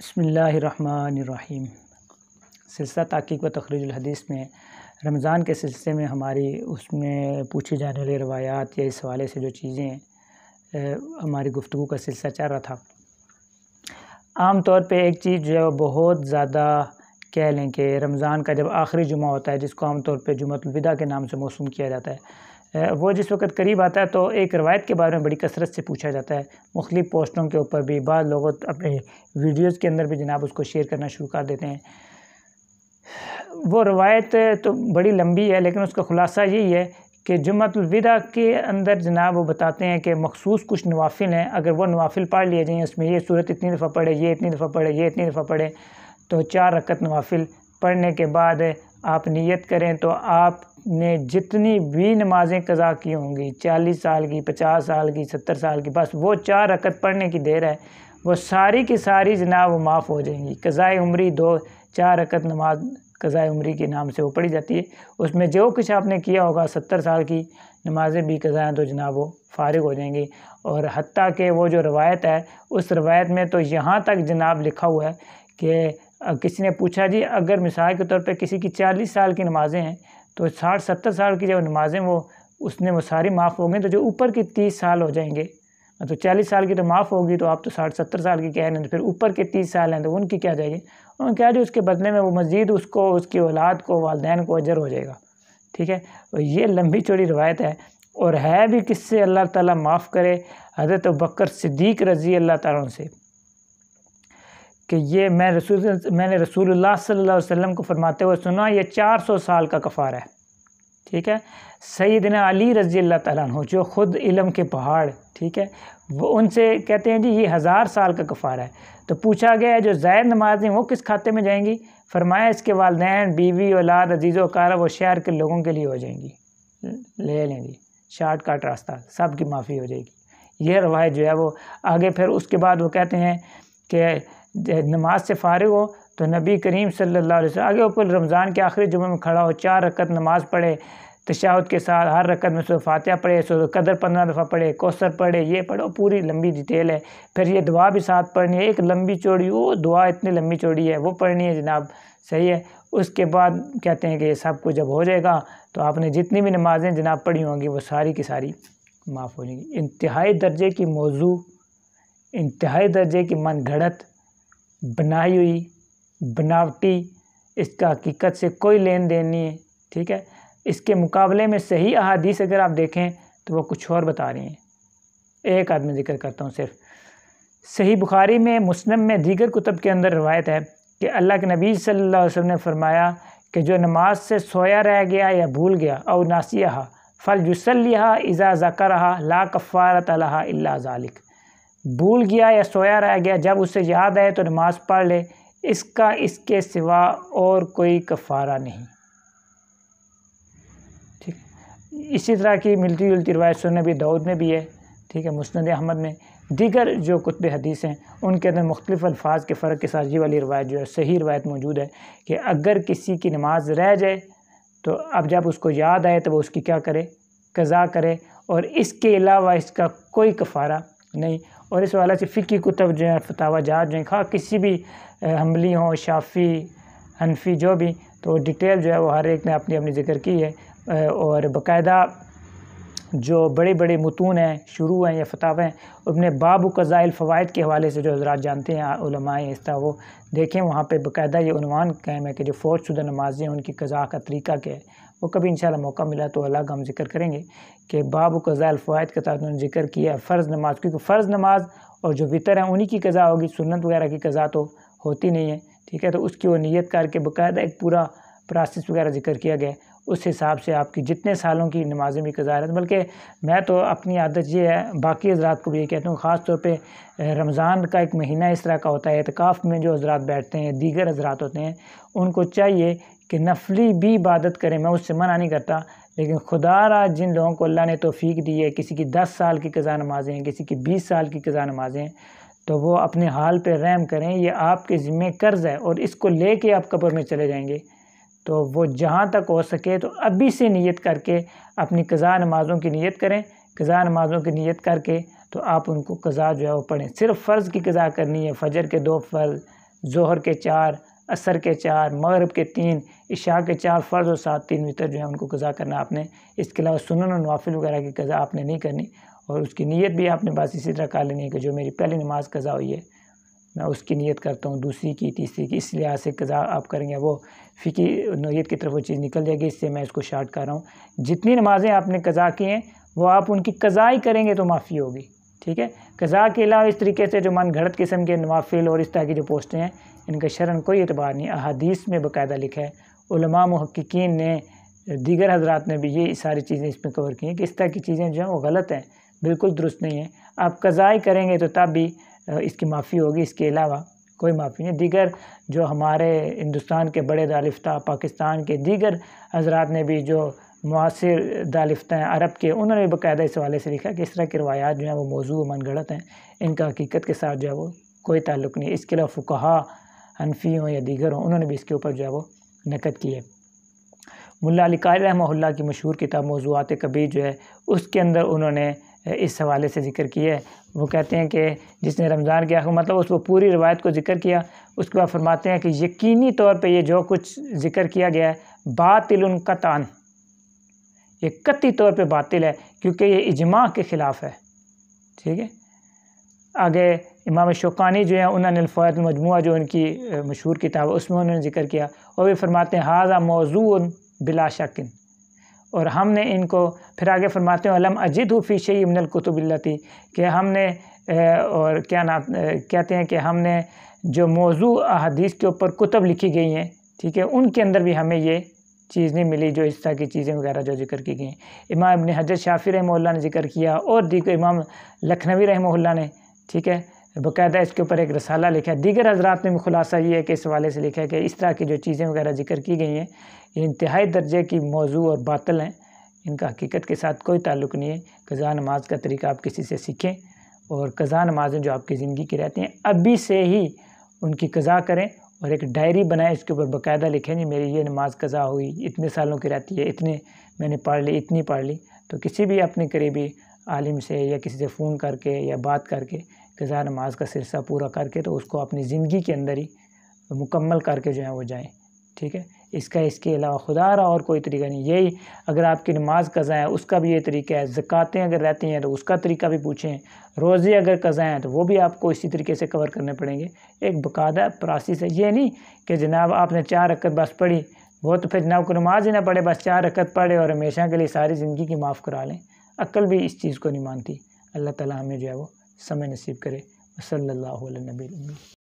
बिस्मिल्लाहिर्रहमानिर्रहीम। सिलसिला तहक़ीक़ व तख़रीजुल हदीस में रमज़ान के सिलसिले में हमारी उसमें पूछी जाने वाली रवायात या इस हवाले से जो चीज़ें हमारी गुफ्तगू का सिलसिला चल रहा था। आम तौर पे एक चीज़ जो है वो बहुत ज़्यादा कह लें कि रमज़ान का जब आखिरी जुमा होता है, जिसको आम तौर पे जुमअतुल विदा के नाम से मौसूम किया जाता है, वो जिस वक्त करीब आता है तो एक रवायत के बारे में बड़ी कसरत से पूछा जाता है। मुख्तलिफ़ पोस्टों के ऊपर भी बाद लोगों अपने वीडियोज़ के अंदर भी जनाब उसको शेयर करना शुरू कर देते हैं। वो रवायत तो बड़ी लंबी है, लेकिन उसका ख़ुलासा यही है कि जुम्मतुल विदा के अंदर जनाब वो बताते हैं कि मखसूस कुछ नवाफिल हैं, अगर वो नवाफिल पढ़ लिए जाएँ, उसमें ये सूरत इतनी दफ़ा पढ़े, ये इतनी दफ़ा पढ़े, ये इतनी दफ़ा पढ़े, तो 4 रकत नवाफिल पढ़ने के बाद आप नियत करें तो आपने जितनी भी नमाज़ें कज़ा की होंगी, 40 साल की, 50 साल की, 70 साल की, बस वो 4 रकत पढ़ने की देर है, वो सारी की सारी जनाब वो माफ़ हो जाएंगी। क़ज़ाए उम्री 4 रकत नमाज क़ज़ाए उम्री के नाम से वो पढ़ी जाती है। उसमें जो कुछ आपने किया होगा 70 साल की नमाज़ें भी क़ज़ा तो जनाब वो फ़ारिग हो जाएंगी। और हत्ता कि वो जो रवायत है, उस रवायत में तो यहाँ तक जनाब लिखा हुआ है कि किसी ने पूछा जी अगर मिसाल के तौर पे किसी की 40 साल की नमाज़ें हैं तो 60-70 साल की जो नमाज़ें वो सारी माफ़ हो गई, तो जो ऊपर की 30 साल हो जाएंगे, तो 40 साल की तो माफ़ होगी, तो आप तो 60-70 साल की कह रहे हैं, तो फिर ऊपर के 30 साल हैं तो उनकी क्या जाएगी, उनकी क्या जो उसके बदले में वो मज़ीद उसको, उसकी औलाद को, वालिदैन को अजर हो जाएगा। ठीक है, तो ये लंबी चौड़ी रवायत है और है भी किससे, अल्लाह ताला माफ़ करे, हज़रत अबू बकर सिद्दीक़ रज़ी अल्लाह ताला अन्हु से, कि ये मैंने रसूलुल्लाह सल्लल्लाहु अलैहि वसल्लम को फरमाते हुए सुना, ये 400 साल का कफ़ारा है। ठीक है, सैयदना अली रज़ी अल्लाह ताला अन्हु जो ख़ुद इल्म के पहाड़, ठीक है, वो उनसे कहते हैं जी ये 1000 साल का कफ़ारा है। तो पूछा गया है जो ज़ायद नमाज़ें वो किस खाते में जाएंगी, फरमाया इसके वालिदैन, बीवी, औलाद, अजीज़ व अक़ारब वो शहर के लोगों के लिए हो जाएंगी, ले लेंगी, शॉर्टकट रास्ता, सब की माफ़ी हो जाएगी। यह रवायत जो है वो आगे फिर उसके बाद वो कहते हैं कि नमाज से फ़ारिग हो तो नबी करीम सल्लल्लाहु अलैहि वसल्लम आगे ऊपर रमज़ान के आखिरी जुमे में खड़ा हो, 4 रकत नमाज़ पढ़े, तशहुद के साथ हर रकत में सूरह फातिहा पढ़े, सूरह कदर 15 दफ़ा पढ़े, कौसर पढ़े, ये पढ़ो, पूरी लंबी डिटेल है। फिर ये दुआ भी साथ पढ़नी है, एक लंबी चौड़ी, वो दुआ इतनी लंबी चौड़ी है वो पढ़नी है जनाब, सही है। उसके बाद कहते हैं कि ये सब कुछ जब हो जाएगा तो आपने जितनी भी नमाज़ें जनाब पढ़ी होंगी वो सारी की सारी माफ़ हो जाएंगी। इंतहाई दर्जे की मौजू, इंतहाई दर्जे की मन घड़त, बनाई हुई, बनावटी, इसका हकीकत से कोई लेन देन नहीं है। ठीक है, इसके मुकाबले में सही अहादीस अगर आप देखें तो वो कुछ और बता रही हैं। एक आदमी जिक्र करता हूँ सिर्फ, सही बुखारी में, मुस्लिम में, दीगर कुतुब के अंदर रवायत है कि अल्लाह के नबी सल्लल्लाहु अलैहि वसल्लम ने फरमाया कि जो नमाज से सोया रह गया या भूल गया और नासिया फल युसल्लिहा इज़ा ज़करहा ला कफ़ारत लहा इल्ला ज़ालिक, भूल गया या सोया रह गया, जब उसे याद आए तो नमाज़ पढ़ ले, इसका इसके सिवा और कोई कफ़ारा नहीं। ठीक, इसी तरह की मिलती जुलती रवायत सुनन नबी दाऊद में भी है। ठीक है, मुस्नद अहमद में, दीगर जो कुतुब हदीस हैं उनके अंदर मुख्तलिफ़ अल्फाज के फ़र्क के साथ ये वाली रवायत जो है सही रवायत मौजूद है कि अगर किसी की नमाज रह जाए तो अब जब उसको याद आए तो वो उसकी क्या करे, क़ज़ा करे, और इसके अलावा इसका कोई कफ़ारा नहीं। और इस वाला से फ़िक़ी कुतुब जो है, फतावा जात जो है, खा किसी भी हम्बली हों, शाफ़ी, हनफ़ी, जो भी, तो डिटेल जो है वो हर एक ने अपनी अपनी ज़िक्र की है। और बाकायदा जो बड़े बड़े मुतून हैं, शुरू हैं या फतावा हैं, उसमें बाबु क़ज़ाइल फ़वाइद के हवाले से जो हज़रात जानते हैं उलमाए इस तरह, वो देखें, वहाँ पे बाकायदा ये उन्वान कायम है कि जो फ़ौतशुदा नमाज़ें हैं उनकी क़ज़ा का तरीका क्या है। वो कभी इंशाअल्लाह मौका मिला तो अलग हम जिक्र करेंगे कि बाबु क़ज़ाइल फ़वाइद के तहत उन्होंने जिक्र किया है फ़र्ज़ नमाज, क्योंकि फ़र्ज़ नमाज और जो वितर है उन्हीं की क़ज़ा होगी, सुन्नत वगैरह की क़ज़ा तो होती नहीं है। ठीक है, तो उसकी वो नियत करके बाकायदा एक पूरा प्रोसेस वगैरह जिक्र किया गया है। उस हिसाब से आपकी जितने सालों की नमाज़ें भी कज़ा रहती। बल्कि मैं तो अपनी आदत ये है, बाकी हज़रात को भी ये कहता हूँ, ख़ास तौर पे रमज़ान का एक महीना इस तरह का होता है, एतिकाफ़ में जो हज़रात बैठते हैं, दीगर हज़रात होते हैं, उनको चाहिए कि नफली भी इबादत करें। मैं उससे मना नहीं करता, लेकिन खुदारा जिन लोगों को अल्लाह ने तौफ़ीक दी है, किसी की 10 साल की कज़ा नमाज़ें हैं, किसी की 20 साल की कज़ा नमाज़ें हैं, तो वो अपने हाल पे रहम करें। ये आपके ज़िम्मे कर्ज़ है और इसको लेके आप कब्र में चले जाएंगे। तो वो जहाँ तक हो सके तो अभी से नियत करके अपनी कज़ा नमाज़ों की नियत करें। कज़ा नमाज़ों की नियत करके तो आप उनको कज़ा जो है वो पढ़ें। सिर्फ़ फ़र्ज़ की कज़ा करनी है, फ़जर के 2 फ़र्ज़, ज़ोहर के 4, असर के 4, मग़रिब के 3, इशा के 4 फ़र्ज़ और 7 3 वितर जो है उनको कज़ा करना आपने। इसके अलावा सुनन और नवाफ़िल वगैरह की कज़ा आपने नहीं करनी, और उसकी नीयत भी आपने बस इसी तरह कर लेनी है कि जो मेरी पहली नमाज़ कज़ा हुई है मैं उसकी नीयत करता हूँ, दूसरी की, तीसरी की, इस लिहाज से कज़ा आप करेंगे। वो फ़िकी नोयत की तरफ वो चीज़ निकल जाएगी, इससे मैं इसको शार्ट कर रहा हूँ। जितनी नमाज़ें आपने कज़ा की हैं वो आप उनकी कज़ा ही करेंगे तो माफ़ी होगी, ठीक है। कज़ा के अलावा इस तरीके से जो मन घड़त किस्म के नवाफ़िल और इस तरह की जो पोस्टें हैं, इनका शरन कोई एतबार नहीं। अहादीस में बाकायदा लिखा है, उलमा मुहक्किकीन ने, दीगर हज़रात ने भी ये सारी चीज़ें इसमें कवर की हैं कि इस तरह की चीज़ें जो हैं वो गलत हैं, बिल्कुल दुरुस्त नहीं है। आप कज़ा ही करेंगे तो तब भी इसकी माफ़ी होगी, इसके अलावा कोई माफ़ी नहीं। दीगर जो हमारे हिंदुस्तान के बड़े दालिफ्ता, पाकिस्तान के दीगर हज़रात ने भी जो मुआसिर दालिफ्ता हैं अरब के, उन्होंने भी बाकायदा इस हवाले से लिखा कि इस तरह के रवायात जो हैं वो मौजू मनगढ़ंत हैं, इनका हकीकत के साथ जो है वो कोई ताल्लुक़ नहीं है। इसके अलावा फ़ुक़हा, हनफ़ी हों या दीगर हों, उन्होंने भी इसके ऊपर जो है वो नक़द की है। मुल्ला अली कारी रहमहुल्लाह की मशहूर किताब मौज़ूआत कबीर जो है, उसके अंदर उन्होंने इस हवाले से ज़िक्र किया है। वो कहते हैं कि जिसने रमज़ान के आखिर मतलब उसको पूरी रिवायत को ज़िक्र किया, उसके बाद फरमाते हैं कि यकीनी तौर पे ये जो कुछ ज़िक्र किया गया है बातिल क़तअन, ये कतई तौर पे बातिल है, क्योंकि ये इजमा के ख़िलाफ़ है, ठीक है। आगे इमाम शौकानी जो है उन्होंने अल-फ़वाइद मजमूआ जो उनकी मशहूर किताब है उसमें उन्होंने ज़िक्र किया, और वे फरमाते हैं हाज़ा मौज़ूअन बिला शक्किन, और हमने इनको फिर आगे फरमाते हैं अलम अजिदहु फ़ी शैइन मिनल कुतुबिल्लती, कि हमने और क्या नाम कहते हैं कि हमने जो मौजू अहादीस के ऊपर कुतुब लिखी गई हैं, ठीक है, उनके अंदर भी हमें ये चीज़ नहीं मिली जो इस तरह की चीज़ें वगैरह जो ज़िक्र की गई हैं। इमाम इब्न हजर शाफ़ी रहमहुल्लाह ने ज़िक्र किया, और दीगर इमाम लखनवी रहमहुल्लाह ने, ठीक है, बाकायदा इसके ऊपर एक रसाला लिखा है। दीगर हज़रात ने भी खुलासा ये है कि इस हवाले से लिखा है कि इस तरह की जो चीज़ें वगैरह ज़िक्र की गई हैं ये इंतहाई दर्जे की मौजू और बातिल हैं, इनका हकीकत के साथ कोई ताल्लुक़ नहीं है। कज़ा नमाज का तरीका आप किसी से सीखें, और कज़ा नमाज़ें जो आपकी ज़िंदगी की रहती हैं अभी से ही उनकी कज़ा करें, और एक डायरी बनाएं, इसके ऊपर बाकायदा लिखें जी मेरी ये नमाज कज़ा हुई, इतने सालों की रहती है, इतने मैंने पढ़ ली, इतनी पढ़ ली। तो किसी भी अपने करीबी आलिम से या किसी से फ़ोन करके या बात करके कज़ा नमाज का सिलसिला पूरा करके तो उसको अपनी ज़िंदगी के अंदर ही मुकम्मल करके जो है वो जाएँ, ठीक है। इसके अलावा खुदारा और कोई तरीका नहीं। यही अगर आपकी नमाज कज़ा है उसका भी ये तरीका है, ज़कातें अगर रहती हैं तो उसका तरीका भी पूछें, रोज़े अगर कज़ा हैं तो वो भी आपको इसी तरीके से कवर करने पड़ेंगे। एक बाकायदा प्रोसेस है, ये नहीं कि जनाब आपने 4 रकअत बस पढ़ी, वो तो फिर जनाब को नमाज ही ना पढ़े, बस 4 रकअत पढ़े और हमेशा के लिए सारी ज़िंदगी की माफ़ करा लें। अक्ल भी इस चीज़ को नहीं मानती। अल्लाह ताला हमें जो है वो समय नसीब करे। सल्लल्लाहु अलैहि वसल्लम।